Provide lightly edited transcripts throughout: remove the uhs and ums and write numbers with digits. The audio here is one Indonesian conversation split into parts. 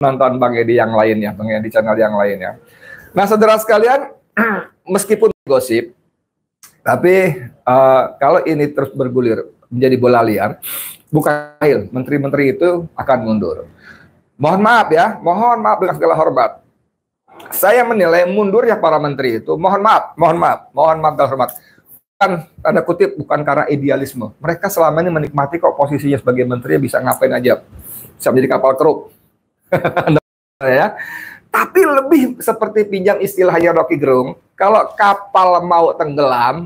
nonton Bang Edi yang lainnya, Bang Edi channel yang lainnya. Nah, saudara sekalian, meskipun gosip, tapi kalau ini terus bergulir menjadi bola liar, bukan mustahil menteri-menteri itu akan mundur. Mohon maaf ya, mohon maaf dengan segala hormat. Saya menilai mundurnya para menteri itu, mohon maaf dengan hormat. Bukan, tanda kutip, bukan karena idealisme. Mereka selama ini menikmati kok posisinya sebagai menteri, bisa ngapain aja. Bisa menjadi kapal keruk. Ya. Tapi lebih seperti pinjam istilahnya Rocky Gerung, kalau kapal mau tenggelam,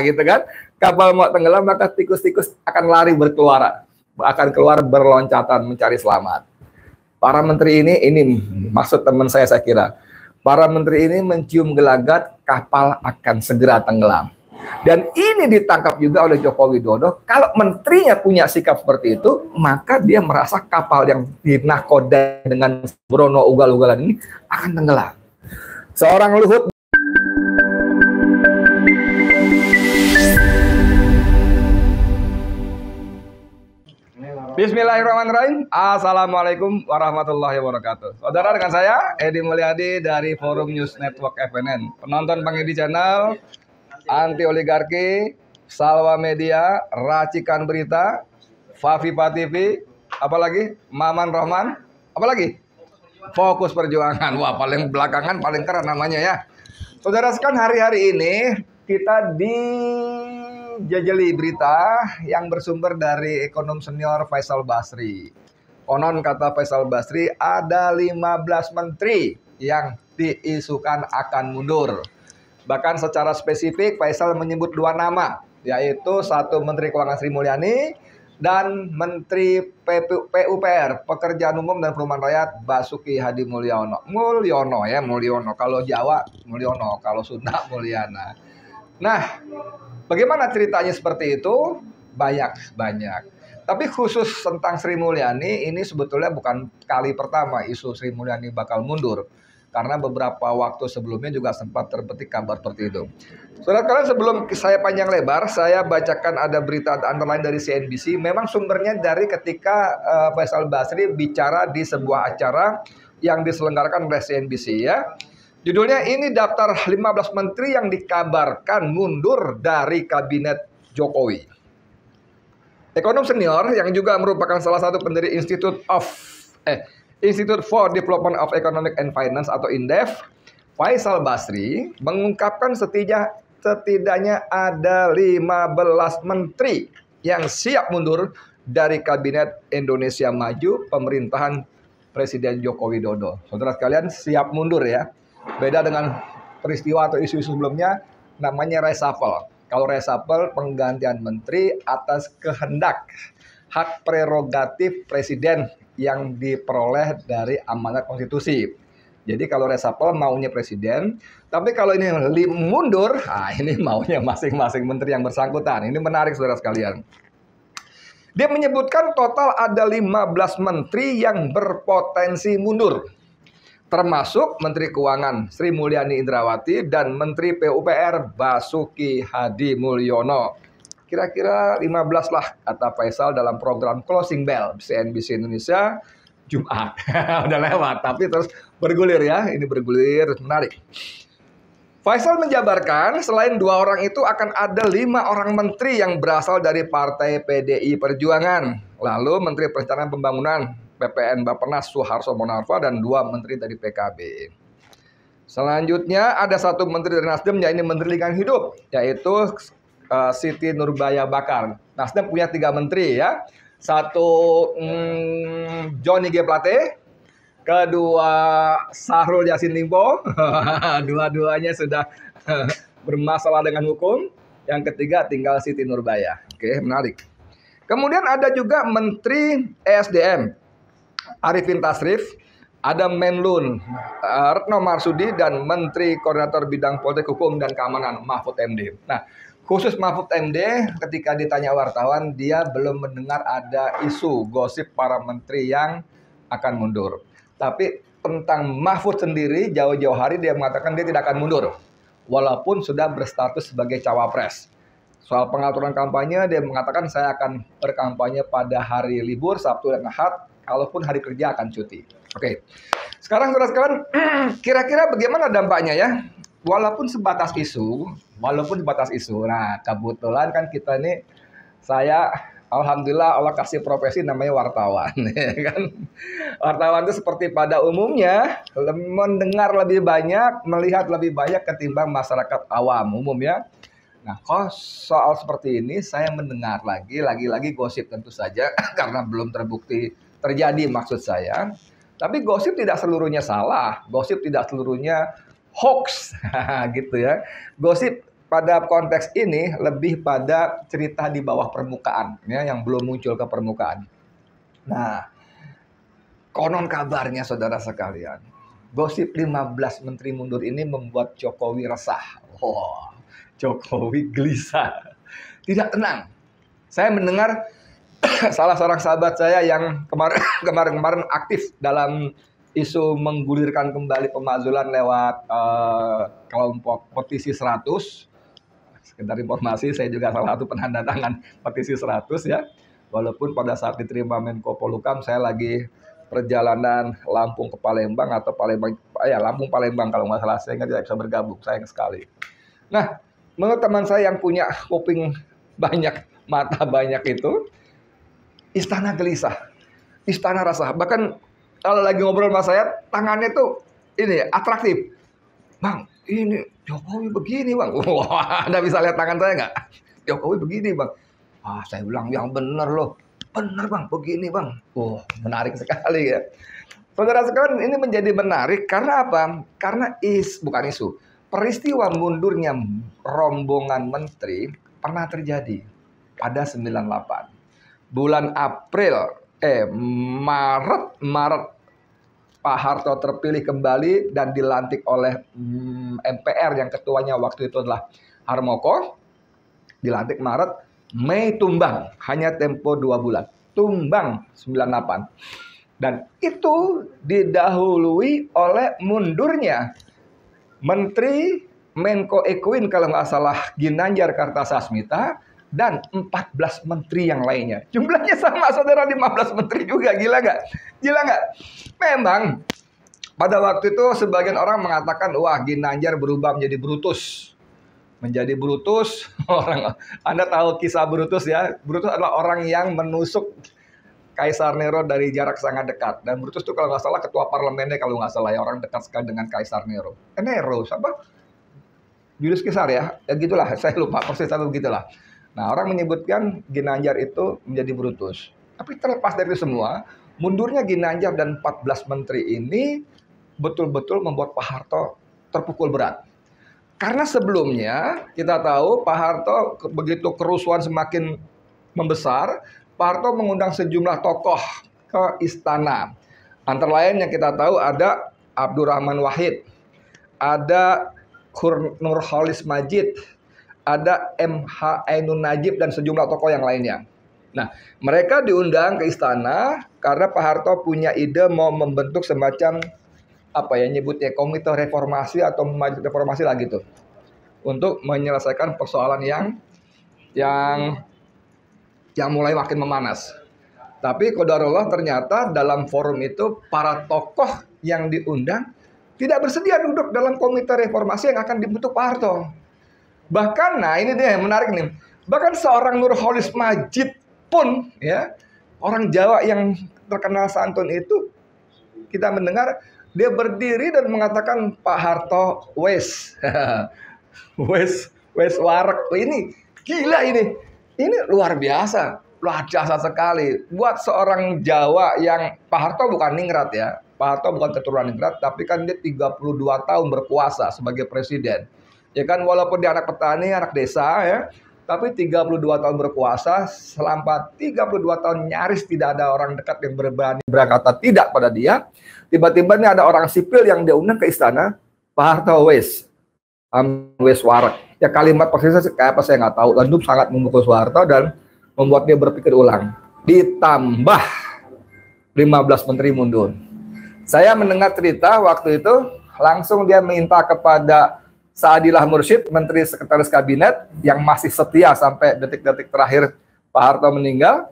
gitu kan, kapal mau tenggelam, maka tikus-tikus akan lari berkeluaran, akan keluar berloncatan mencari selamat. Para menteri ini maksud teman saya kira, para menteri ini mencium gelagat kapal akan segera tenggelam. Dan ini ditangkap juga oleh Joko Widodo. Kalau menterinya punya sikap seperti itu, maka dia merasa kapal yang dinakoda dengan sembrono ugal-ugalan ini akan tenggelam. Seorang Luhut Bismillahirrahmanirrahim. Assalamualaikum warahmatullahi wabarakatuh. Saudara, dengan saya Edi Mulyadi dari Forum News Network FNN. Penonton Bang Edi Channel, Anti Oligarki, Salwa Media, Racikan Berita, Favipa TV, apalagi Maman Rohman, apalagi Fokus Perjuangan. Wah, paling belakangan paling keren namanya ya. Saudara sekalian, hari-hari ini kita dijajali berita yang bersumber dari ekonom senior Faisal Basri. Konon kata Faisal Basri, ada 15 menteri yang diisukan akan mundur. Bahkan secara spesifik Faisal menyebut 2 nama, yaitu satu Menteri Keuangan Sri Mulyani dan Menteri PUPR, Pekerjaan Umum dan Perumahan Rakyat, Basuki Hadi Mulyono. Mulyono. Kalau Jawa Mulyono, kalau Sunda Mulyana. Nah, bagaimana ceritanya seperti itu? Banyak. Tapi khusus tentang Sri Mulyani, ini sebetulnya bukan kali pertama isu Sri Mulyani bakal mundur. Karena beberapa waktu sebelumnya juga sempat terpetik kabar seperti itu. Saudara kalian, sebelum saya panjang lebar, saya bacakan ada berita antara lain dari CNBC. Memang sumbernya dari ketika Faisal Basri bicara di sebuah acara yang diselenggarakan oleh CNBC ya. Judulnya ini daftar 15 menteri yang dikabarkan mundur dari kabinet Jokowi. Ekonom senior yang juga merupakan salah satu pendiri Institute for Development of Economic and Finance atau INDEF, Faisal Basri mengungkapkan setidaknya ada 15 menteri yang siap mundur dari kabinet Indonesia Maju pemerintahan Presiden Joko Widodo. Saudara sekalian, siap mundur ya. Beda dengan peristiwa atau isu-isu sebelumnya, namanya reshuffle. Kalau reshuffle, penggantian menteri atas kehendak, hak prerogatif presiden yang diperoleh dari amanat konstitusi. Jadi kalau reshuffle maunya presiden, tapi kalau ini mundur, ini maunya masing-masing menteri yang bersangkutan. Ini menarik saudara sekalian. Dia menyebutkan total ada 15 menteri yang berpotensi mundur. Termasuk Menteri Keuangan Sri Mulyani Indrawati dan Menteri PUPR Basuki Hadi Mulyono. Kira-kira 15 lah kata Faisal dalam program Closing Bell CNBC Indonesia Jumat. Udah lewat, tapi terus bergulir ya. Ini bergulir, menarik. Faisal menjabarkan selain 2 orang itu akan ada 5 orang menteri yang berasal dari Partai PDI Perjuangan. Lalu Menteri Perencanaan Pembangunan BPN Bappenas Suharto Monarva dan 2 menteri dari PKB. Selanjutnya ada 1 menteri dari Nasdem, yaitu Menteri Lingkungan Hidup, yaitu Siti Nurbaya Bakar. Nasdem punya 3 menteri ya. 1 Johnny G. Plate, kedua Syahrul Yassin Limpo, dua-duanya sudah bermasalah dengan hukum. Yang ketiga tinggal Siti Nurbaya. Oke, menarik. Kemudian ada juga Menteri ESDM Arifin Tasrif, ada Menlu Retno Marsudi dan Menteri Koordinator Bidang Politik Hukum dan Keamanan Mahfud MD. Nah, khusus Mahfud MD ketika ditanya wartawan, dia belum mendengar ada isu gosip para menteri yang akan mundur. Tapi tentang Mahfud sendiri, jauh-jauh hari dia mengatakan dia tidak akan mundur, walaupun sudah berstatus sebagai cawapres. Soal pengaturan kampanye, dia mengatakan saya akan berkampanye pada hari libur Sabtu dan Ahad, kalaupun hari kerja akan cuti. Oke. Sekarang saudara-saudara, kira-kira bagaimana dampaknya ya? Walaupun sebatas isu. Nah, kebetulan kan kita ini, saya alhamdulillah Allah kasih profesi namanya wartawan, ya kan? Wartawan itu seperti pada umumnya mendengar lebih banyak, melihat lebih banyak ketimbang masyarakat awam umum ya. Nah, kok soal seperti ini saya mendengar lagi gosip tentu saja karena belum terbukti terjadi maksud saya. Tapi gosip tidak seluruhnya salah, gosip tidak seluruhnya hoax, gitu ya. Gosip pada konteks ini lebih pada cerita di bawah permukaan, ya, yang belum muncul ke permukaan. Nah, konon kabarnya saudara sekalian, gosip 15 menteri mundur ini membuat Jokowi resah. Wow, Jokowi gelisah, tidak tenang. Saya mendengar salah seorang sahabat saya yang kemarin aktif dalam isu menggulirkan kembali pemakzulan lewat kelompok petisi 100. Sekedar informasi, saya juga salah satu penanda tangan petisi 100 ya. Walaupun pada saat diterima Menko Polhukam, saya lagi perjalanan Lampung ke Palembang atau Lampung Palembang kalau nggak salah, saya tidak bisa bergabung, sayang sekali. Nah, menurut teman saya yang punya kuping banyak, mata banyak itu, istana gelisah, istana resah. Bahkan kalau lagi ngobrol sama saya, tangannya tuh ini atraktif. Bang, ini Jokowi begini bang. Wah, Anda bisa lihat tangan saya nggak? Jokowi begini bang. Ah, saya bilang yang bener loh. Bener bang, begini bang. Menarik sekali ya. Saudara sekalian, ini menjadi menarik karena apa? Karena bukan isu. Peristiwa mundurnya rombongan menteri pernah terjadi pada 98. Bulan Maret Pak Harto terpilih kembali dan dilantik oleh MPR yang ketuanya waktu itu adalah Harmoko. Dilantik Maret, Mei tumbang, hanya tempo 2 bulan. Tumbang 98. Dan itu didahului oleh mundurnya Menteri Menko Ekuin kalau nggak salah Ginanjar Kartasasmita, dan 14 menteri yang lainnya. Jumlahnya sama saudara, 15 menteri juga. Gila nggak? Gila nggak? Memang pada waktu itu sebagian orang mengatakan, wah Ginanjar berubah menjadi Brutus. Menjadi Brutus, Anda tahu kisah Brutus ya. Brutus adalah orang yang menusuk Kaisar Nero dari jarak sangat dekat. Dan Brutus itu kalau nggak salah ketua parlemennya kalau nggak salah ya, orang dekat sekali dengan Kaisar Nero. Nero, siapa? Julius Caesar ya. Ya gitulah, saya lupa persis tapi begitulah. Nah, orang menyebutkan Ginanjar itu menjadi Brutus. Tapi terlepas dari itu semua, mundurnya Ginanjar dan 14 menteri ini betul-betul membuat Pak Harto terpukul berat. Karena sebelumnya kita tahu Pak Harto begitu kerusuhan semakin membesar, Pak Harto mengundang sejumlah tokoh ke istana. Antara lain yang kita tahu ada Abdurrahman Wahid, ada Nurholis Majid, ada MH Ainun Najib dan sejumlah tokoh yang lainnya. Nah, mereka diundang ke istana karena Pak Harto punya ide mau membentuk semacam nyebutnya komite reformasi atau reformasi lah gitu, untuk menyelesaikan persoalan yang mulai makin memanas. Tapi qadarullah ternyata dalam forum itu para tokoh yang diundang tidak bersedia duduk dalam komite reformasi yang akan dibentuk Pak Harto. Bahkan, nah ini dia yang menarik nih. Bahkan seorang Nurholis Majid pun, ya, orang Jawa yang terkenal santun itu, kita mendengar dia berdiri dan mengatakan Pak Harto wes warak. Ini gila ini luar biasa sekali. Buat seorang Jawa yang Pak Harto bukan ningrat ya, Pak Harto bukan keturunan ningrat, tapi kan dia 32 tahun berkuasa sebagai presiden. Ya kan, walaupun dia anak petani, anak desa ya, tapi 32 tahun berkuasa, selama 32 tahun nyaris tidak ada orang dekat yang berani berkata tidak pada dia. Tiba-tiba ini ada orang sipil yang diundang ke istana, Pak Harto wes warak. Ya kalimat persisnya kayak apa saya nggak tahu. Lalu sangat memukul Soeharto dan membuat dia berpikir ulang. Ditambah 15 menteri mundur. Saya mendengar cerita waktu itu, langsung dia minta kepada Saadillah Mursyid, Menteri Sekretaris Kabinet, yang masih setia sampai detik-detik terakhir Pak Harto meninggal.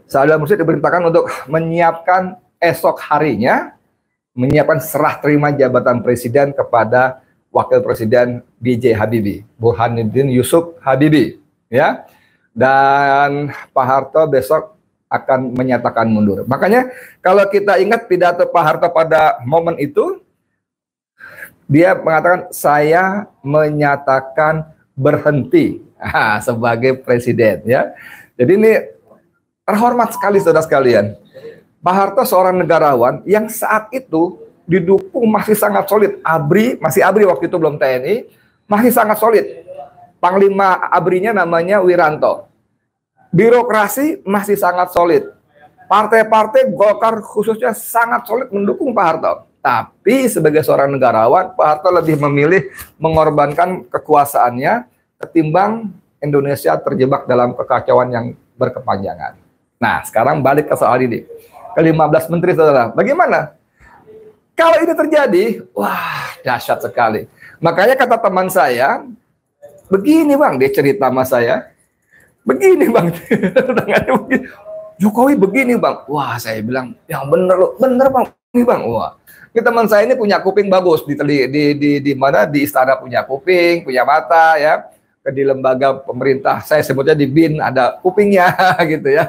Saudara Mursyid diperintahkan untuk menyiapkan esok harinya, menyiapkan serah terima jabatan presiden kepada Wakil Presiden B.J. Habibie, Burhanuddin Yusuf Habibie, ya. Dan Pak Harto besok akan menyatakan mundur. Makanya kalau kita ingat pidato Pak Harto pada momen itu, dia mengatakan saya menyatakan berhenti sebagai presiden, ya. Jadi ini terhormat sekali saudara sekalian. Pak Harto seorang negarawan yang saat itu didukung masih sangat solid. ABRI, masih ABRI waktu itu belum TNI, masih sangat solid. Panglima ABRI-nya namanya Wiranto. Birokrasi masih sangat solid. Partai-partai Golkar khususnya sangat solid mendukung Pak Harto. Tapi sebagai seorang negarawan, Pak Harto lebih memilih mengorbankan kekuasaannya ketimbang Indonesia terjebak dalam kekacauan yang berkepanjangan. Nah, sekarang balik ke soal ini. Ke-15 menteri, saudara. Bagaimana? Kalau ini terjadi, wah, dahsyat sekali. Makanya kata teman saya, begini bang, dia cerita sama saya, begini bang, Jokowi begini bang. Wah, saya bilang, yang bener loh, bener bang, ini bang. Wah, ini teman saya ini punya kuping bagus di mana di istana punya kuping, punya mata, ya. Di lembaga pemerintah, saya sebutnya di BIN ada kupingnya, gitu ya.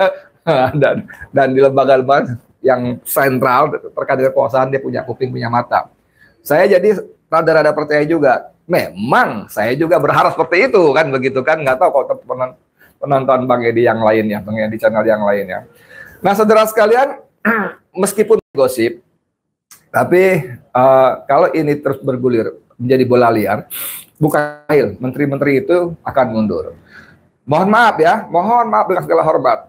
Dan di lembaga-lembaga yang sentral terkait dengan kekuasaan dia punya kuping, punya mata. Saya jadi rada-rada percaya juga. Memang saya juga berharap seperti itu kan, begitu kan? Nggak tahu kok penonton Bang Edi yang lainnya, Bang Edi channel yang lainnya. Nah, saudara sekalian, meskipun gosip, tapi kalau ini terus bergulir menjadi bola liar, bukan mustahil menteri-menteri itu akan mundur. Mohon maaf ya, mohon maaf dengan segala hormat.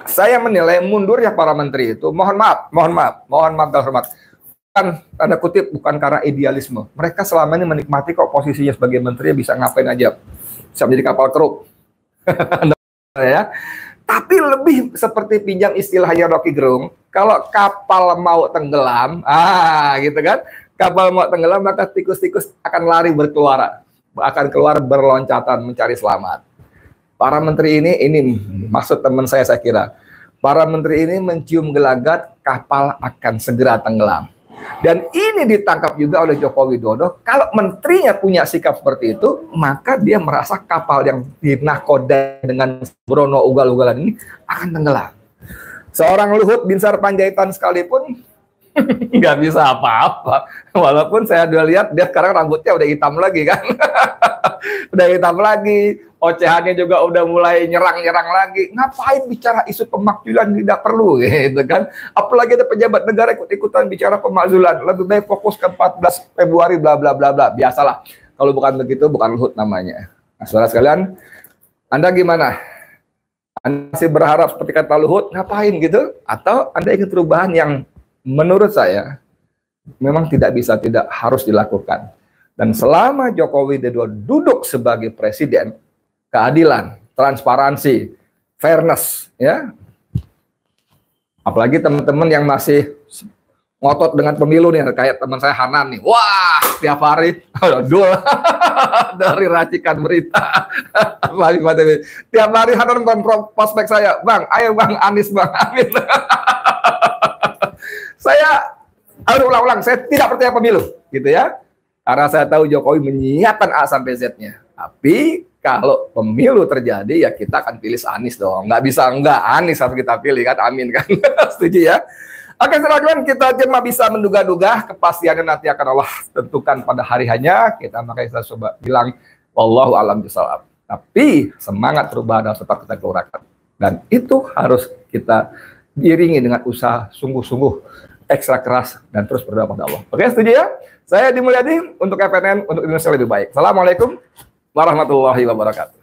Saya menilai mundurnya para menteri itu, mohon maaf dan hormat. Bukan, tanda kutip, bukan karena idealisme. Mereka selama ini menikmati kok posisinya sebagai menteri bisa ngapain aja. Bisa menjadi kapal keruk. Ya. Tapi lebih seperti pinjam istilahnya Rocky Gerung, kalau kapal mau tenggelam, gitu kan, kapal mau tenggelam maka tikus-tikus akan lari berkeluaran, akan keluar berloncatan mencari selamat. Para menteri ini maksud teman saya kira, para menteri ini mencium gelagat kapal akan segera tenggelam. Dan ini ditangkap juga oleh Joko Widodo, kalau menterinya punya sikap seperti itu, maka dia merasa kapal yang dinakoda dengan sembrono ugal-ugalan ini akan tenggelam. Seorang Luhut Binsar Panjaitan sekalipun nggak bisa apa-apa. Walaupun saya udah lihat dia sekarang rambutnya udah hitam lagi kan. Udah hitam lagi. Ocehannya juga udah mulai nyerang-nyerang lagi. Ngapain bicara isu pemakzulan, tidak perlu gitu kan. Apalagi ada pejabat negara ikut-ikutan bicara pemakzulan. Lebih baik fokus ke 14 Februari bla bla bla bla. Biasalah. Kalau bukan begitu bukan Luhut namanya. Nah, saudara sekalian, Anda gimana? Anda masih berharap seperti kata Luhut, ngapain gitu? Atau Anda ingin perubahan yang menurut saya memang tidak harus dilakukan. Dan selama Jokowi Widodo duduk sebagai presiden, keadilan, transparansi, fairness, ya. Apalagi teman-teman yang masih ngotot dengan pemilu nih, kayak teman saya Hanan nih. Wah, tiap hari dul dari racikan berita. Tiap hari Hanan prospek saya, "Bang, ayo Bang Anies, Bang Amin." Saya harus ulang-ulang, saya tidak percaya pemilu, gitu ya. Karena saya tahu Jokowi menyiapkan A sampai Z-nya. Tapi kalau pemilu terjadi, ya kita akan pilih Anies dong. Nggak bisa enggak, Anies harus kita pilih kan, amin kan. Setuju ya? Oke, silakan, kita cuma bisa menduga-duga, kepastiannya nanti akan Allah tentukan pada hari hanya. Makanya saya coba bilang, wallahu a'lam bishawab. Tapi semangat perubahan harus tetap kita gelorakan. Dan itu harus kita diiringi dengan usaha sungguh-sungguh, ekstra keras, dan terus berdoa pada Allah. Oke, setuju ya? Saya Edi Mulyadi untuk FNN, untuk Indonesia lebih baik. Assalamualaikum warahmatullahi wabarakatuh.